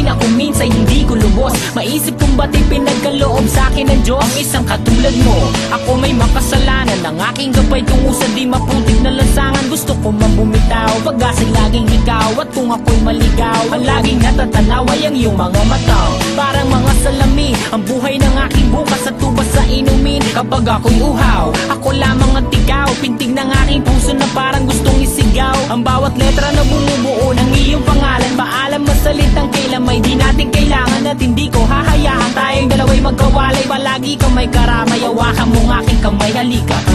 na kung minsan hindi ko lubos. Maisip kong ba't pinagkaloob sa akin ng Diyos ang isang katulad mo. Ako may makasalanan, ang aking gabay tungo sa di maputik na lansangan. Gusto ko man bumitaw, pag-asa'y laging ikaw. At kung ako'y maligaw, ang laging natatanaw ay ang iyong mga mata. Parang mga salamin, ang buhay ng aking bukas at tubas sa inumin. Kapag ako'y uhaw, ako lamang ang tigaw. Pintig ng aking puso na parang gustong isigaw. Ang bawat letra na bumubuo ng iyong pangalan. Paalam masalitang kailan may di natin kailangan. At hindi ko hahayaan tayong dalawa'y magkawalay. Palagi ka may karamay, hawakan mong aking kamay, halika.